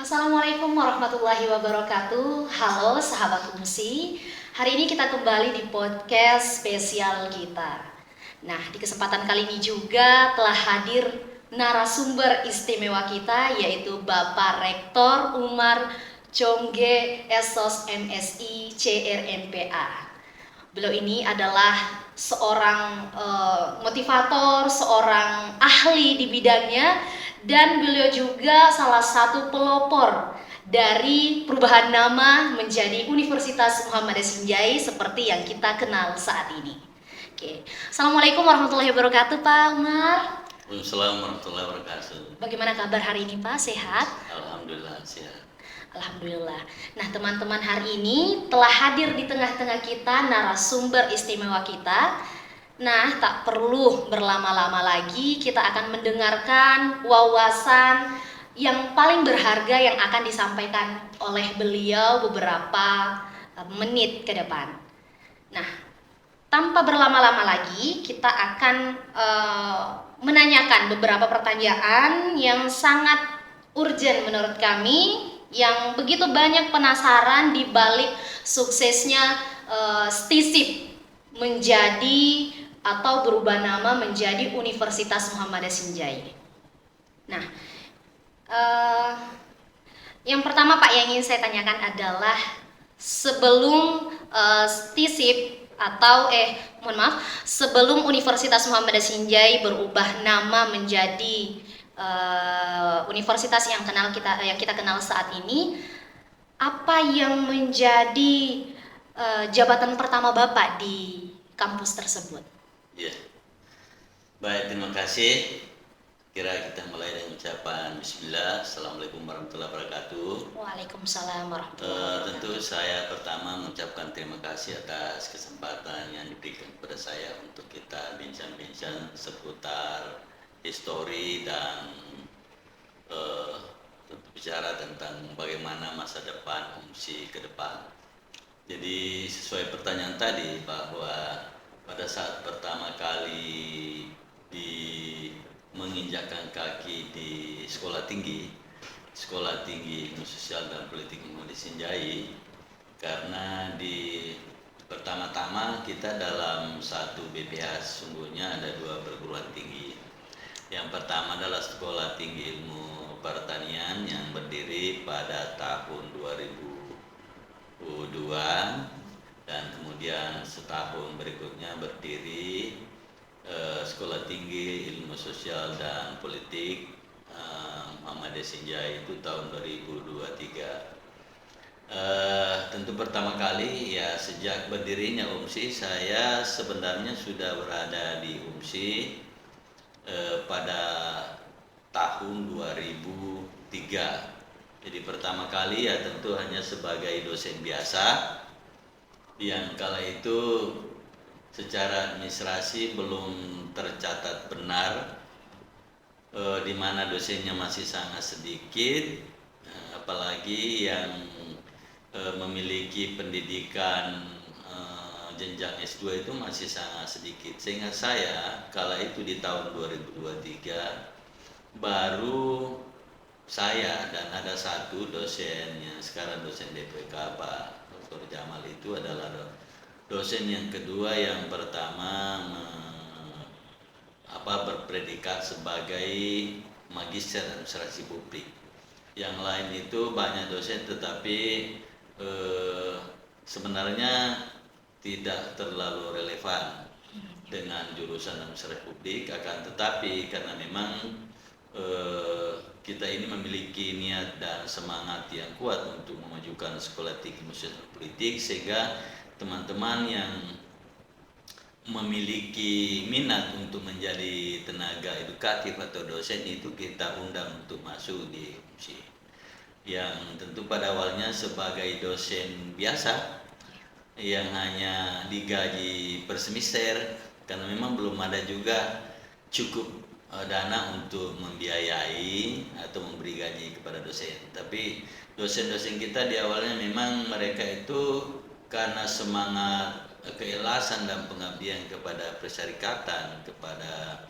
Assalamualaikum warahmatullahi wabarakatuh. Halo sahabat UMSI. Hari ini kita kembali di podcast spesial kita. Nah, di kesempatan kali ini juga telah hadir narasumber istimewa kita, yaitu Bapak Rektor Umar Congge Esos MSI CRNPA. Beliau ini adalah seorang motivator, seorang ahli di bidangnya, dan beliau juga salah satu pelopor dari perubahan nama menjadi Universitas Muhammad Sinjai seperti yang kita kenal saat ini. Oke. Assalamualaikum warahmatullahi wabarakatuh, Pak Umar. Waalaikumsalam warahmatullahi wabarakatuh. Bagaimana kabar hari ini, Pak? Sehat? Alhamdulillah sehat. Alhamdulillah. Nah, teman-teman, hari ini telah hadir di tengah-tengah kita narasumber istimewa kita. Nah, tak perlu berlama-lama lagi, kita akan mendengarkan wawasan yang paling berharga yang akan disampaikan oleh beliau beberapa menit ke depan. Nah, tanpa berlama-lama lagi, kita akan menanyakan beberapa pertanyaan yang sangat urgent menurut kami, yang begitu banyak penasaran di balik suksesnya STISIP menjadi atau berubah nama menjadi Universitas Muhammad Sinjai. Nah, yang pertama Pak yang ingin saya tanyakan adalah sebelum STISIP atau sebelum Universitas Muhammad Sinjai berubah nama menjadi universitas yang kita kenal saat ini, apa yang menjadi jabatan pertama Bapak di kampus tersebut? Ya, baik, terima kasih. Kira kita mulai dengan ucapan Bismillah. Assalamualaikum warahmatullahi wabarakatuh. Waalaikumsalam warahmatullahi wabarakatuh. Tentu saya pertama mengucapkan terima kasih atas kesempatan yang diberikan kepada saya untuk kita bincang-bincang seputar histori dan tentu bicara tentang bagaimana masa depan UMSI ke depan. Jadi sesuai pertanyaan tadi, bahwa pada saat pertama kali menginjakkan kaki di sekolah tinggi Ilmu Sosial dan Politik Muhammad Sinjai, karena di pertama-tama kita dalam satu BPH sungguhnya ada dua perguruan tinggi. Yang pertama adalah Sekolah Tinggi Ilmu Pertanian yang berdiri pada tahun 2002, dan kemudian setahun berikutnya berdiri Sekolah Tinggi Ilmu Sosial dan Politik Muhammad Sinjai, itu tahun 2023. Tentu pertama kali ya sejak berdirinya UMSI, saya sebenarnya sudah berada di UMSI pada tahun 2003. Jadi pertama kali ya tentu hanya sebagai dosen biasa, yang kala itu secara administrasi belum tercatat benar, di mana dosennya masih sangat sedikit, apalagi yang memiliki pendidikan jenjang S2 itu masih sangat sedikit, sehingga saya kala itu di tahun 2023 baru saya dan ada satu dosen yang sekarang dosen DPK, Pak Dr. Jamal, itu adalah dosen yang kedua. Yang pertama berpredikat sebagai magister administrasi publik. Yang lain itu banyak dosen, tetapi sebenarnya tidak terlalu relevan dengan jurusan administrasi publik, akan tetapi karena memang kita ini memiliki niat dan semangat yang kuat untuk memajukan sekolah tinggi ilmu sosial dan politik, sehingga teman-teman yang memiliki minat untuk menjadi tenaga edukatif atau dosen itu kita undang untuk masuk di UMSI, yang tentu pada awalnya sebagai dosen biasa yang hanya digaji per semester, karena memang belum ada juga cukup dana untuk membiayai atau memberi gaji kepada dosen. Tapi dosen-dosen kita di awalnya memang mereka itu karena semangat keikhlasan dan pengabdian kepada persyarikatan, kepada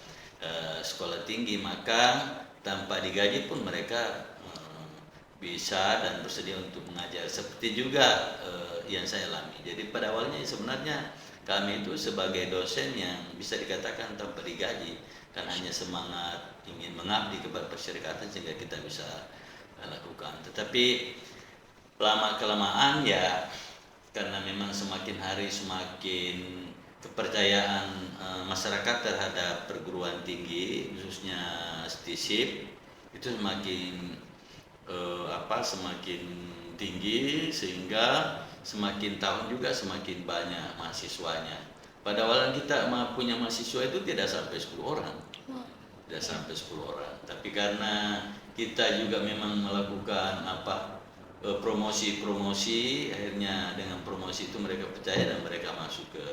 sekolah tinggi, maka tanpa digaji pun mereka bisa dan bersedia untuk mengajar, seperti juga yang saya alami. Jadi pada awalnya sebenarnya kami itu sebagai dosen yang bisa dikatakan tanpa digaji, kan hanya semangat ingin mengabdi kepada persyarikatan sehingga kita bisa lakukan. Tetapi lama kelamaan ya, karena memang semakin hari semakin kepercayaan masyarakat terhadap perguruan tinggi khususnya STISIP itu semakin tinggi, sehingga semakin tahun juga semakin banyak mahasiswanya. Pada awalnya kita punya mahasiswa itu tidak sampai 10 orang. Tidak sampai 10 orang. Tapi karena kita juga memang melakukan promosi-promosi, akhirnya dengan promosi itu mereka percaya dan mereka masuk ke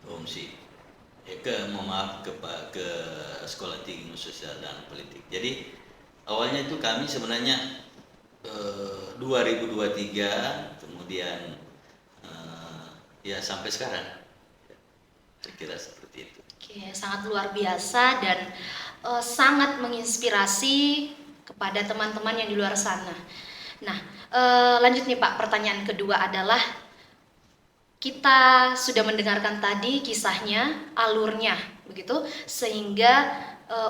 UMSI. Ke Sekolah Tinggi Ilmu Sosial dan Politik. Jadi awalnya itu kami sebenarnya 2023, kemudian ya sampai sekarang. Saya kira seperti itu. Oke, sangat luar biasa dan sangat menginspirasi kepada teman-teman yang di luar sana. Nah, lanjut nih Pak, pertanyaan kedua adalah kita sudah mendengarkan tadi kisahnya, alurnya, begitu, sehingga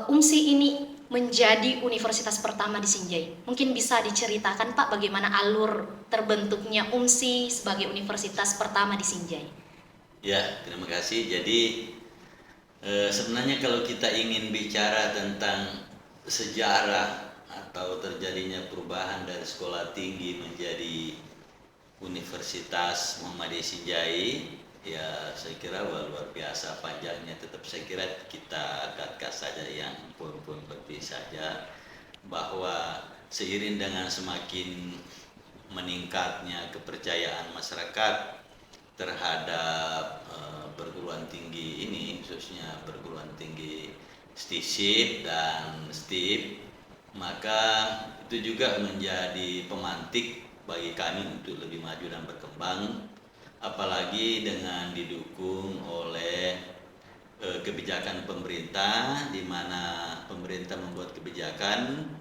UMSI ini menjadi universitas pertama di Sinjai. Mungkin bisa diceritakan Pak bagaimana alur terbentuknya UMSI sebagai universitas pertama di Sinjai. Ya, terima kasih. Jadi sebenarnya kalau kita ingin bicara tentang sejarah atau terjadinya perubahan dari sekolah tinggi menjadi Universitas Muhammadiyah Sinjai, ya saya kira luar biasa panjangnya. Tetap saya kira kita angkat saja yang poin-poin penting saja, bahwa seiring dengan semakin meningkatnya kepercayaan masyarakat terhadap perguruan tinggi ini, khususnya perguruan tinggi STISIP dan STIP, maka itu juga menjadi pemantik bagi kami untuk lebih maju dan berkembang, apalagi dengan didukung oleh kebijakan pemerintah, di mana pemerintah membuat kebijakan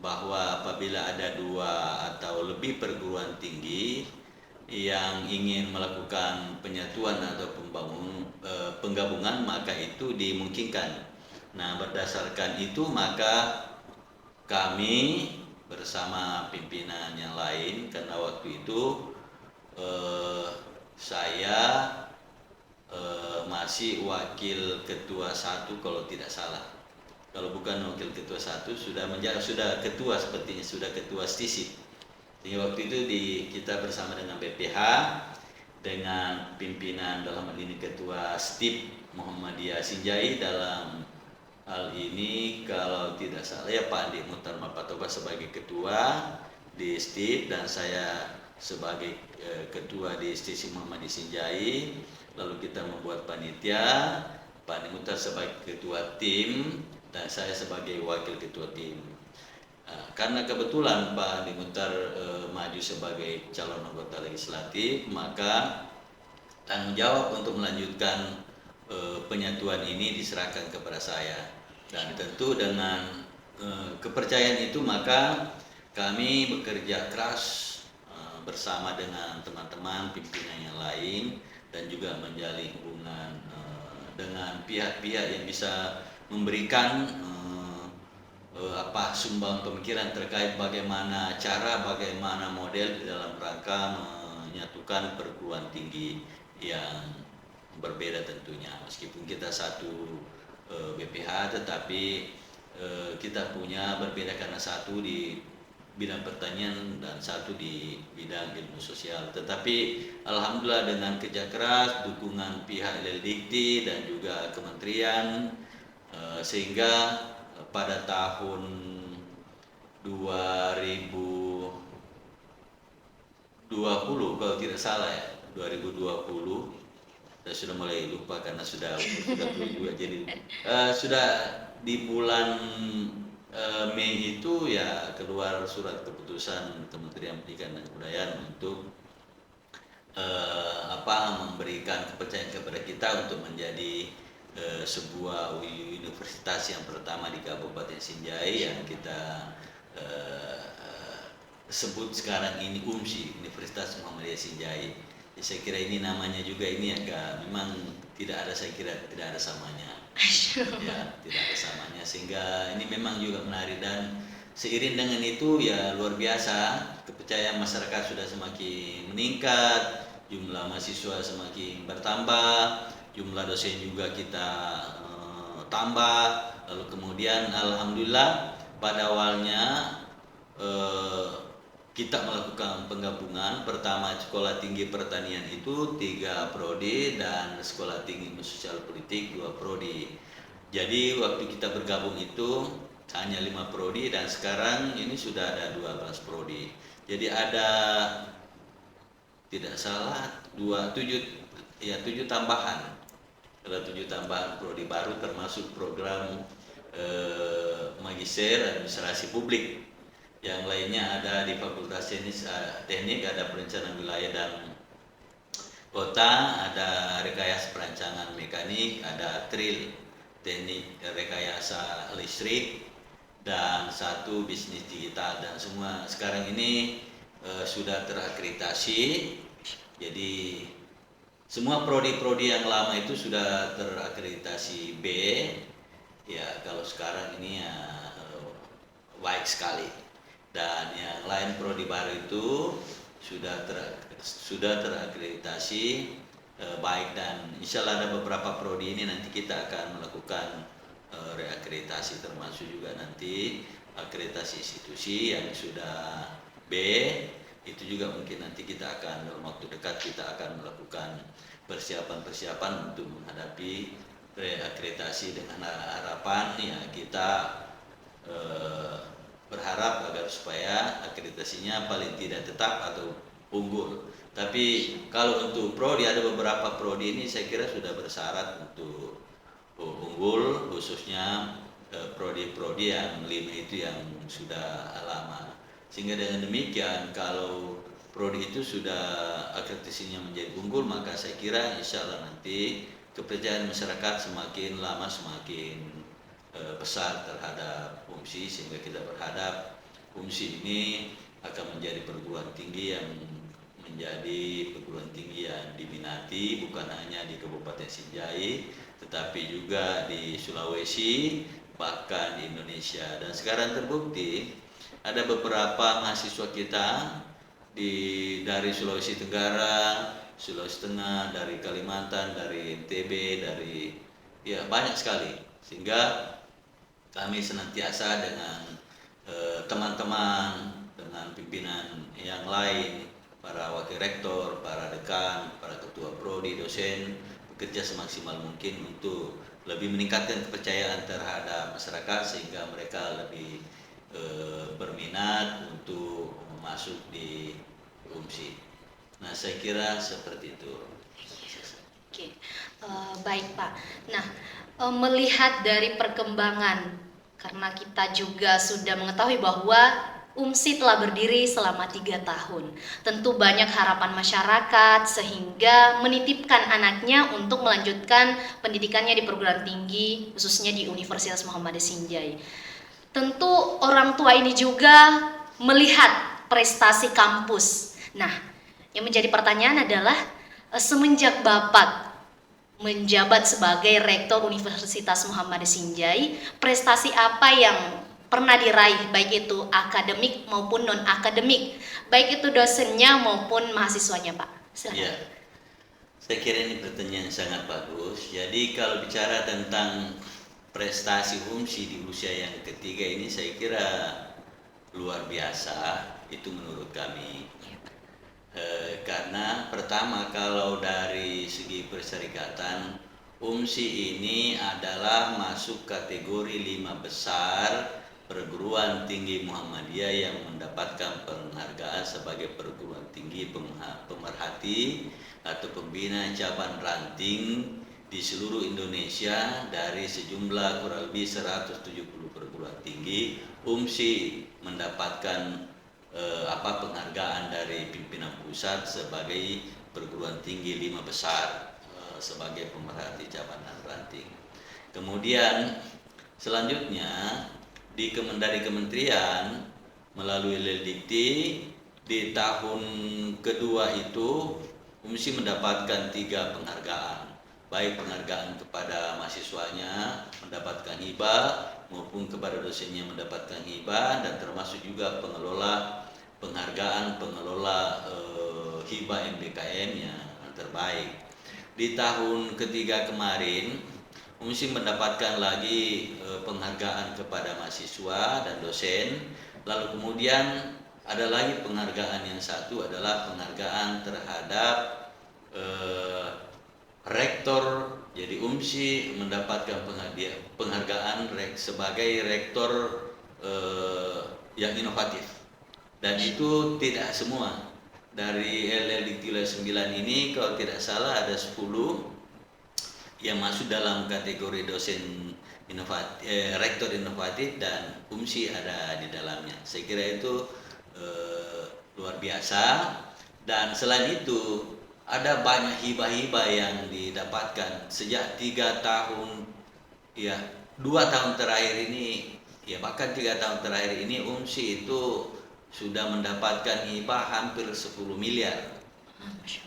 bahwa apabila ada 2 atau lebih perguruan tinggi yang ingin melakukan penyatuan atau penggabungan, maka itu dimungkinkan. Nah, berdasarkan itu maka kami bersama pimpinan yang lain, karena waktu itu saya masih wakil ketua 1 kalau tidak salah. Kalau bukan wakil ketua 1 sudah ketua, sepertinya sudah ketua STISIP. Jadi waktu itu kita bersama dengan BPH, dengan pimpinan dalam hal ini ketua STIP Muhammadiyah Sinjai, dalam hal ini kalau tidak salah ya Pak Andi Muhtar Mapatoba sebagai ketua di STIP dan saya sebagai ketua di STISIP Muhammadiyah Sinjai. Lalu kita membuat panitia, Pak Andi Muhtar sebagai ketua tim dan saya sebagai wakil ketua tim. Karena kebetulan Pak Andi Muhtar maju sebagai calon anggota legislatif, maka tanggung jawab untuk melanjutkan penyatuan ini diserahkan kepada saya. Dan tentu dengan kepercayaan itu maka kami bekerja keras bersama dengan teman-teman pimpinan yang lain dan juga menjalin hubungan dengan pihak-pihak yang bisa memberikan sumbang pemikiran terkait bagaimana model di dalam rangka menyatukan perguruan tinggi yang berbeda tentunya. Meskipun kita satu BPH, tetapi kita punya berbeda karena satu di bidang pertanian dan satu di bidang ilmu sosial. Tetapi alhamdulillah dengan kerja keras, dukungan pihak Lildikti dan juga kementerian, sehingga pada tahun 2020 kalau tidak salah ya, 2020 saya sudah mulai lupa karena sudah juga, jadi sudah di bulan Mei itu ya keluar surat keputusan Kementerian Pendidikan dan Kebudayaan untuk memberikan kepercayaan kepada kita untuk menjadi sebuah universitas yang pertama di Kabupaten Sinjai yang kita sebut sekarang ini UMSI, Universitas Muhammadiyah Sinjai. Ya, saya kira ini namanya juga ini agak memang tidak ada, saya kira tidak ada samanya. Ya, tidak ada samanya, sehingga ini memang juga menarik, dan seiring dengan itu ya luar biasa, kepercayaan masyarakat sudah semakin meningkat, jumlah mahasiswa semakin bertambah, jumlah dosen juga kita tambah. Lalu kemudian alhamdulillah pada awalnya kita melakukan penggabungan. Pertama, sekolah tinggi pertanian itu 3 prodi dan sekolah tinggi sosial politik 2 prodi. Jadi waktu kita bergabung itu hanya 5 prodi, dan sekarang ini sudah ada 12 prodi. Jadi ada, tidak salah, 7 tambahan. Ada 7 tambahan prodi baru, termasuk program magister administrasi publik. Yang lainnya ada di Fakultas Teknik, ada perencanaan wilayah dan kota, ada rekayasa perancangan mekanik, ada tril teknik rekayasa listrik, dan 1 bisnis digital. Dan semua sekarang ini sudah terakreditasi. Jadi semua prodi-prodi yang lama itu sudah terakreditasi B. Ya, kalau sekarang ini ya baik sekali. Dan yang lain prodi baru itu sudah terakreditasi baik, dan insya Allah ada beberapa prodi ini nanti kita akan melakukan reakreditasi, termasuk juga nanti akreditasi institusi yang sudah B. Itu juga mungkin nanti kita akan dalam waktu dekat kita akan melakukan persiapan untuk menghadapi reakreditasi, dengan harapan ya kita berharap agar supaya akreditasinya paling tidak tetap atau unggul. Tapi kalau untuk prodi, ada beberapa prodi ini saya kira sudah bersyarat untuk unggul, khususnya prodi-prodi yang 5 itu yang sudah lama. Sehingga dengan demikian kalau prodi itu sudah akreditasinya menjadi unggul, maka saya kira insya Allah nanti kepercayaan masyarakat semakin lama semakin besar terhadap UMSI, sehingga kita berharap UMSI ini akan menjadi perguruan tinggi yang diminati bukan hanya di Kabupaten Sinjai, tetapi juga di Sulawesi, bahkan di Indonesia. Dan sekarang terbukti ada beberapa mahasiswa kita dari Sulawesi Tenggara, Sulawesi Tengah, dari Kalimantan, dari NTB, dari banyak sekali, sehingga kami senantiasa dengan teman-teman, dengan pimpinan yang lain, para wakil rektor, para dekan, para ketua prodi, dosen, bekerja semaksimal mungkin untuk lebih meningkatkan kepercayaan terhadap masyarakat, sehingga mereka lebih berminat untuk masuk di UMSI. Nah, saya kira seperti itu. Oke, baik Pak. Nah, melihat dari perkembangan, karena kita juga sudah mengetahui bahwa UMSI telah berdiri selama 3 tahun. Tentu banyak harapan masyarakat sehingga menitipkan anaknya untuk melanjutkan pendidikannya di perguruan tinggi, khususnya di Universitas Muhammadiyah Sinjai. Tentu orang tua ini juga melihat prestasi kampus. Nah, yang menjadi pertanyaan adalah semenjak Bapak menjabat sebagai Rektor Universitas Muhammadiyah Sinjai, prestasi apa yang pernah diraih, baik itu akademik maupun non-akademik, baik itu dosennya maupun mahasiswanya, Pak? Silakan. Ya, saya kira ini pertanyaan yang sangat bagus. Jadi kalau bicara tentang prestasi UMSI di usia yang ketiga ini, saya kira luar biasa, itu menurut kami. Karena pertama, kalau dari segi perserikatan, UMSI ini adalah masuk kategori 5 besar perguruan tinggi Muhammadiyah yang mendapatkan penghargaan sebagai perguruan tinggi pemerhati atau pembina cabang ranting di seluruh Indonesia. Dari sejumlah kurang lebih 170 perguruan tinggi, UMSI mendapatkan penghargaan dari pimpinan pusat sebagai perguruan tinggi 5 besar sebagai pemerhati cabang dan ranting. Kemudian selanjutnya dari kementerian melalui LLDikti. Di tahun kedua itu UMSI mendapatkan 3 penghargaan, baik penghargaan kepada mahasiswanya mendapatkan hibah maupun kepada dosennya mendapatkan hibah, dan termasuk juga penghargaan pengelola hibah MBKM yang terbaik. Di tahun ketiga kemarin UMSI mendapatkan lagi penghargaan kepada mahasiswa dan dosen. Lalu kemudian ada lagi penghargaan yang satu adalah penghargaan terhadap rektor. Jadi UMSI mendapatkan penghargaan sebagai rektor yang inovatif. Dan itu tidak semua. Dari LLDikti 9 ini kalau tidak salah ada 10 yang masuk dalam kategori dosen rektor inovatif, dan UMSI ada di dalamnya. Saya kira itu luar biasa. Dan selain itu ada banyak hibah-hibah yang didapatkan sejak 3 tahun, ya 2 tahun terakhir ini, ya bahkan 3 tahun terakhir ini UMSI itu sudah mendapatkan hibah hampir 10 miliar.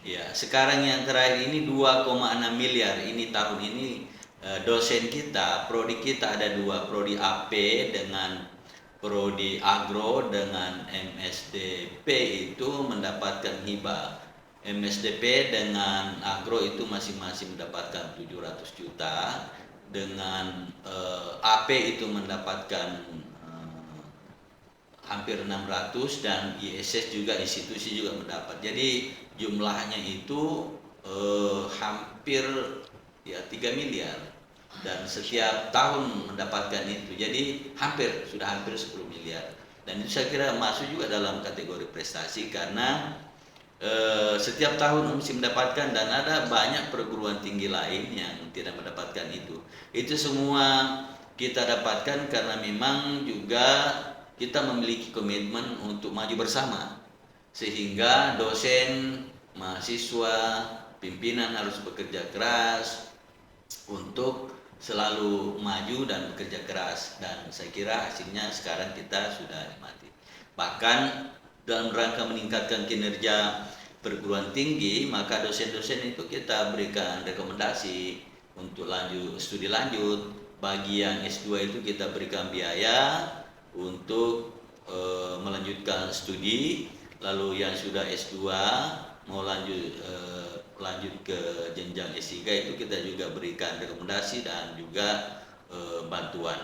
Ya, sekarang yang terakhir ini 2,6 miliar. Ini tahun ini dosen kita, prodi kita ada 2, prodi AP dengan prodi agro dengan MSDP itu mendapatkan hibah. MSDP dengan agro itu masing-masing mendapatkan 700 juta, dengan AP itu mendapatkan hampir 600, dan ISS juga, institusi juga mendapat. Jadi jumlahnya itu hampir ya 3 miliar, dan setiap tahun mendapatkan itu. Jadi sudah hampir 10 miliar. Dan itu saya kira masuk juga dalam kategori prestasi, karena setiap tahun mesti mendapatkan, dan ada banyak perguruan tinggi lain yang tidak mendapatkan itu. Itu semua kita dapatkan karena memang juga kita memiliki komitmen untuk maju bersama, sehingga dosen, mahasiswa, pimpinan harus bekerja keras untuk selalu maju dan bekerja keras. Dan saya kira hasilnya sekarang kita sudah nikmati. Bahkan dalam rangka meningkatkan kinerja perguruan tinggi, maka dosen-dosen itu kita berikan rekomendasi untuk studi lanjut. Bagi yang S2 itu kita berikan biaya untuk melanjutkan studi. Lalu yang sudah S2 mau lanjut ke jenjang S3 itu kita juga berikan rekomendasi dan juga bantuan.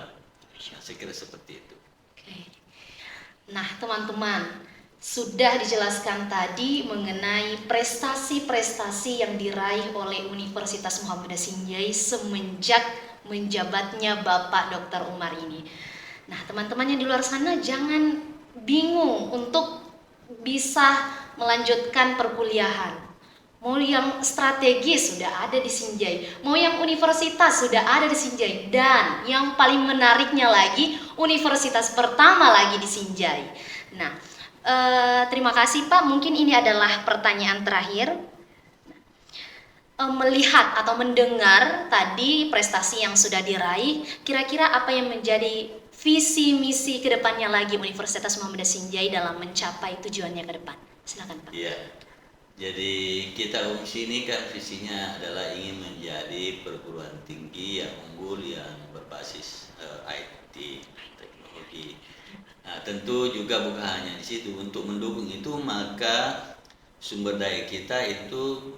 Saya kira seperti itu. Oke. Nah, teman-teman, sudah dijelaskan tadi mengenai prestasi-prestasi yang diraih oleh Universitas Muhammadiyah Sinjai semenjak menjabatnya Bapak Dr. Umar ini. Nah, teman-teman yang di luar sana jangan bingung untuk bisa melanjutkan perkuliahan. Mau yang strategis sudah ada di Sinjai, mau yang universitas sudah ada di Sinjai, dan yang paling menariknya lagi, universitas pertama lagi di Sinjai. Nah, terima kasih Pak, mungkin ini adalah pertanyaan terakhir. Melihat atau mendengar tadi prestasi yang sudah diraih, kira-kira apa yang menjadi visi misi kedepannya lagi Universitas Muhammadiyah Sinjai dalam mencapai tujuannya ke depan? Silakan Pak. Iya. Jadi kita UMSI ini kan visinya adalah ingin menjadi perguruan tinggi yang unggul, yang berbasis IT, teknologi. Nah, tentu juga bukan hanya di situ. Untuk mendukung itu maka sumber daya kita itu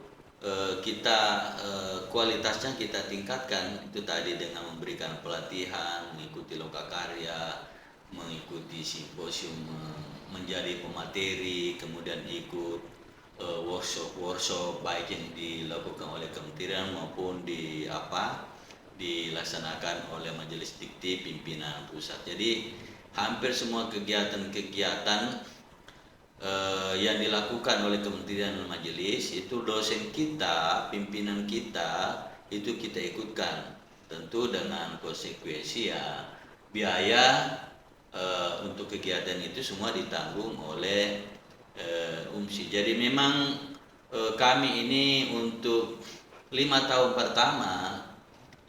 kualitasnya kita tingkatkan. Itu tadi dengan memberikan pelatihan, mengikuti lokakarya, mengikuti simposium, menjadi pemateri, kemudian ikut workshop baik yang dilakukan oleh kementerian maupun dilaksanakan oleh majelis dikti pimpinan pusat. Jadi hampir semua kegiatan-kegiatan yang dilakukan oleh kementerian dan majelis itu dosen kita, pimpinan kita itu kita ikutkan, tentu dengan konsekuensi ya biaya untuk kegiatan itu semua ditanggung oleh UMSI. Jadi memang kami ini untuk 5 tahun pertama,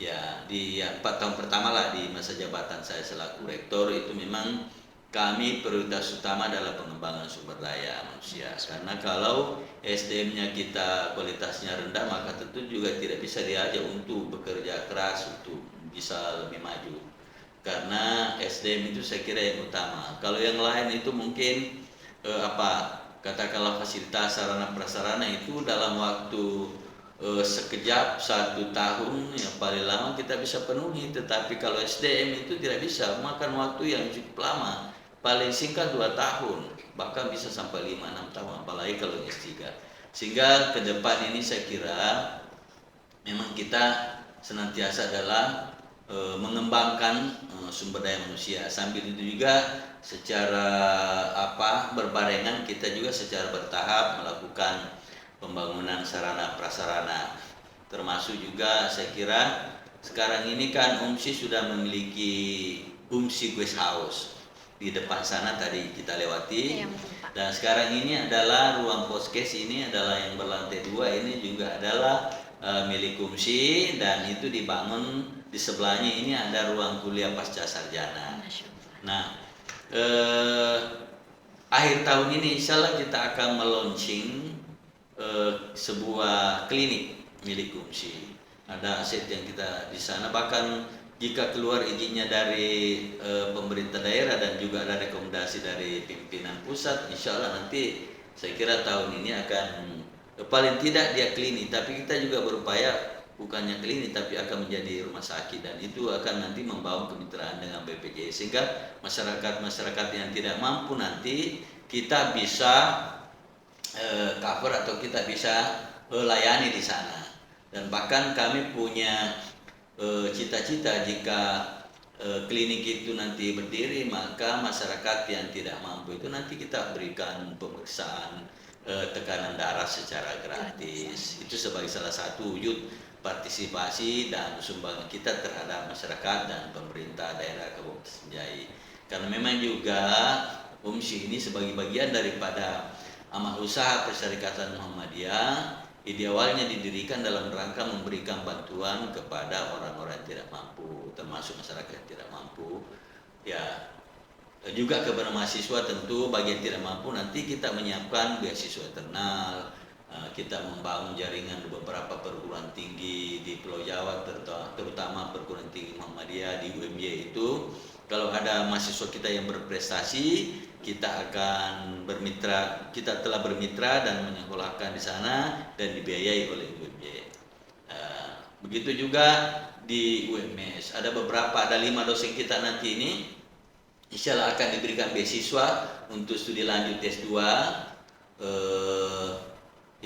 ya di 4 tahun pertama lah di masa jabatan saya selaku rektor itu memang kami prioritas utama adalah pengembangan sumber daya manusia. Karena kalau SDM-nya kita kualitasnya rendah, maka tentu juga tidak bisa diajak untuk bekerja keras untuk bisa lebih maju. Karena SDM itu saya kira yang utama. Kalau yang lain itu mungkin katakanlah fasilitas sarana prasarana itu dalam waktu sekejap 1 tahun yang paling lama kita bisa penuhi, tetapi kalau SDM itu tidak bisa, makan waktu yang cukup lama, paling singkat 2 tahun, bahkan bisa sampai 5-6 tahun, apalagi kalau S3. Sehingga ke depan ini saya kira memang kita senantiasa adalah mengembangkan sumber daya manusia. Sambil itu juga secara berbarengan kita juga secara bertahap melakukan pembangunan sarana prasarana, termasuk juga saya kira sekarang ini kan UMSI sudah memiliki UMSI Guest House di depan sana tadi kita lewati. Iya, betul, Pak. Dan sekarang ini adalah ruang poskes, ini adalah yang berlantai 2, ini juga adalah milik UMSI, dan itu dibangun di sebelahnya ini ada ruang kuliah pasca sarjana. Nah, akhir tahun ini insya Allah kita akan meluncing sebuah klinik milik UMSI. Ada aset yang kita di sana, bahkan jika keluar izinnya dari pemerintah daerah dan juga ada rekomendasi dari pimpinan pusat, insya Allah nanti saya kira tahun ini akan paling tidak dia klinik, tapi kita juga berupaya bukannya klinik tapi akan menjadi rumah sakit, dan itu akan nanti membangun kemitraan dengan BPJS sehingga masyarakat yang tidak mampu nanti kita bisa cover atau kita bisa layani di sana. Dan bahkan kami punya cita-cita jika klinik itu nanti berdiri, maka masyarakat yang tidak mampu itu nanti kita berikan pemeriksaan tekanan darah secara gratis. Itu sebagai salah satu wujud partisipasi dan sumbangan kita terhadap masyarakat dan pemerintah daerah Kabupaten Senjai. Karena memang juga UMSI ini sebagai bagian daripada amal usaha Perserikatan Muhammadiyah, ide awalnya didirikan dalam rangka memberikan bantuan kepada orang-orang yang tidak mampu, termasuk masyarakat yang tidak mampu. Ya, juga kepada mahasiswa tentu bagi yang tidak mampu nanti kita menyiapkan beasiswa internal. Kita membangun jaringan di beberapa perguruan tinggi di Pulau Jawa, terutama perguruan tinggi Muhammadiyah di UMY itu. Kalau ada mahasiswa kita yang berprestasi, kita akan bermitra, kita telah bermitra dan menyekolahkan di sana dan dibiayai oleh UMY. Begitu juga di UMS, ada 5 dosen kita nanti ini insya Allah akan diberikan beasiswa untuk studi lanjut S2,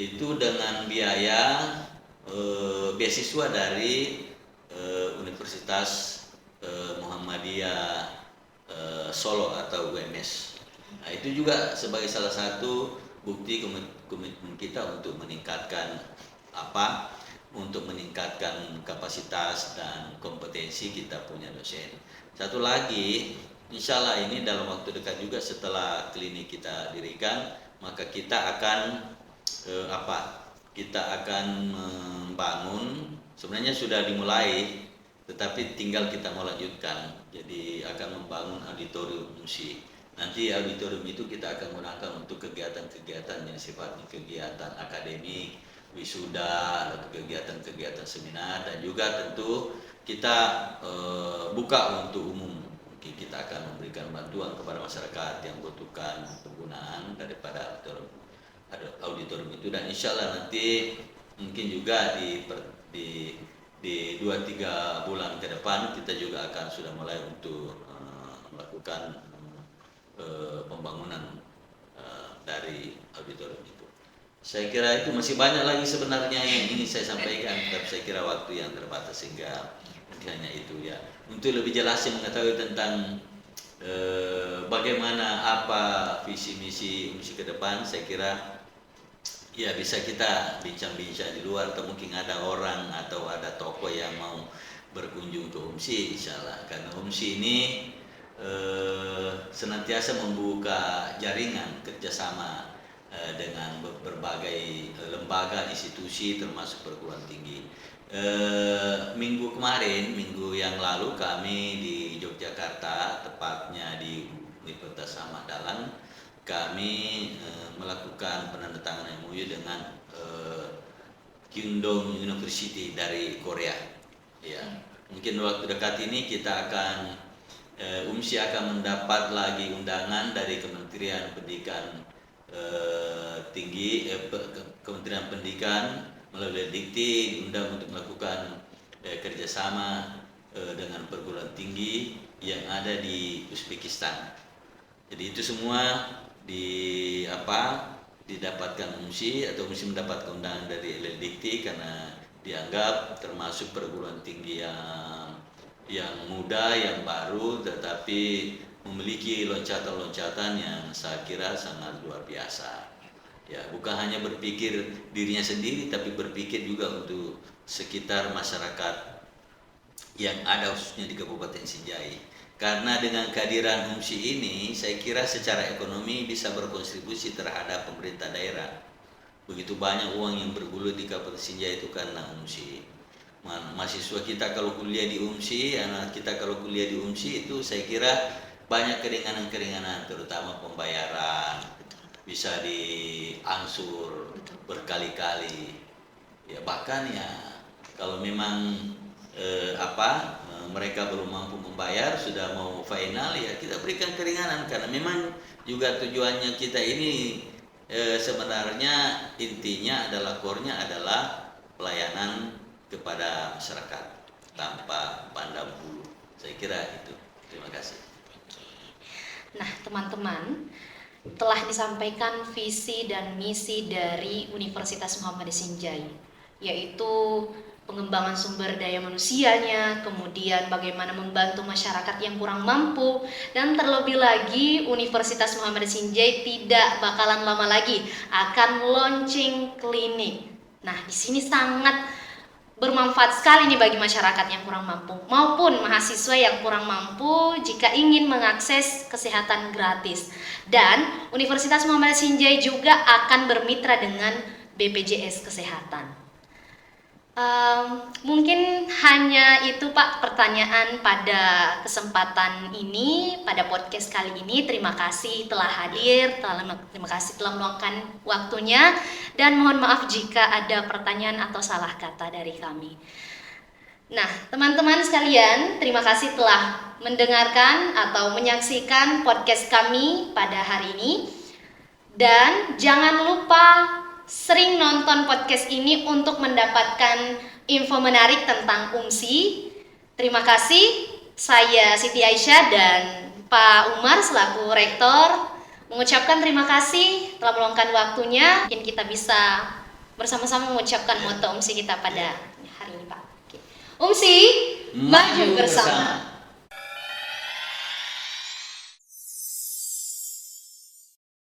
itu dengan biaya beasiswa dari Universitas Muhammadiyah Solo atau UMS. Nah, itu juga sebagai salah satu bukti komitmen kita untuk meningkatkan kapasitas dan kompetensi kita punya dosen. Satu lagi, insya Allah ini dalam waktu dekat juga setelah klinik kita dirikan, maka kita akan membangun, sebenarnya sudah dimulai, tetapi tinggal kita mau lanjutkan. Jadi akan membangun auditorium UMSI. Nanti auditorium itu kita akan gunakan untuk kegiatan-kegiatan yang sifatnya kegiatan akademik, wisuda, atau kegiatan-kegiatan seminar, dan juga tentu kita buka untuk umum. Mungkin kita akan memberikan bantuan kepada masyarakat yang membutuhkan penggunaan daripada auditorium itu, dan insya Allah nanti mungkin juga di 2-3 bulan ke depan kita juga akan sudah mulai untuk melakukan pembangunan dari auditorium itu. Saya kira itu masih banyak lagi sebenarnya yang ingin saya sampaikan, tapi saya kira waktu yang terbatas sehingga mungkin hanya itu ya. Untuk lebih jelasnya mengetahui tentang bagaimana visi misi UMSI ke depan, saya kira ya bisa kita bincang-bincang di luar, atau mungkin ada orang atau ada tokoh yang mau berkunjung ke UMSI, insya Allah. Karena UMSI ini senantiasa membuka jaringan kerjasama dengan berbagai lembaga, institusi, termasuk perguruan tinggi. Minggu yang lalu kami di Yogyakarta, tepatnya di Universitas Ahmad Dahlan, kami melakukan penandatanganan MOU dengan Kyungdong University dari Korea. Ya, mungkin waktu dekat ini kita akan UMSI akan mendapat lagi undangan dari Kementerian Pendidikan Kementerian Pendidikan melalui Dikti diundang untuk melakukan kerjasama dengan perguruan tinggi yang ada di Uzbekistan. Jadi itu semua didapatkan UMSI atau UMSI mendapatkan undangan dari Dikti karena dianggap termasuk perguruan tinggi yang muda, yang baru, tetapi memiliki loncatan-loncatan yang saya kira sangat luar biasa. Ya, bukan hanya berpikir dirinya sendiri, tapi berpikir juga untuk sekitar masyarakat yang ada khususnya di Kabupaten Sinjai. Karena dengan kehadiran UMSI ini, saya kira secara ekonomi bisa berkontribusi terhadap pemerintah daerah. Begitu banyak uang yang bergulir di Kabupaten Sinjai itu karena UMSI. Mahasiswa kita kalau kuliah di UMSI, anak kita kalau kuliah di UMSI itu saya kira banyak keringanan-keringanan, terutama pembayaran, bisa diangsur berkali-kali. Ya bahkan ya kalau memang mereka belum mampu membayar, sudah mau final, ya kita berikan keringanan karena memang juga tujuannya kita ini sebenarnya intinya adalah core-nya adalah pelayanan kepada masyarakat tanpa pandang bulu. Saya kira itu. Terima kasih. Nah, teman-teman, telah disampaikan visi dan misi dari Universitas Muhammadiyah Sinjai, yaitu pengembangan sumber daya manusianya, kemudian bagaimana membantu masyarakat yang kurang mampu, dan terlebih lagi Universitas Muhammadiyah Sinjai tidak bakalan lama lagi akan launching klinik. Nah, di sini sangat bermanfaat sekali nih bagi masyarakat yang kurang mampu maupun mahasiswa yang kurang mampu jika ingin mengakses kesehatan gratis. Dan Universitas Muhammadiyah Sinjai juga akan bermitra dengan BPJS Kesehatan. Mungkin hanya itu Pak pertanyaan pada kesempatan ini, pada podcast kali ini. Terima kasih telah hadir, terima kasih telah meluangkan waktunya, dan mohon maaf jika ada pertanyaan atau salah kata dari kami. Nah, teman-teman sekalian, terima kasih telah mendengarkan atau menyaksikan podcast kami pada hari ini. Dan jangan lupa sering nonton podcast ini untuk mendapatkan info menarik tentang UMSI. Terima kasih, saya Siti Aisyah dan Pak Umar selaku Rektor mengucapkan terima kasih telah meluangkan waktunya. Mungkin kita bisa bersama-sama mengucapkan moto UMSI kita pada hari ini, Pak. UMSI, maju bersama.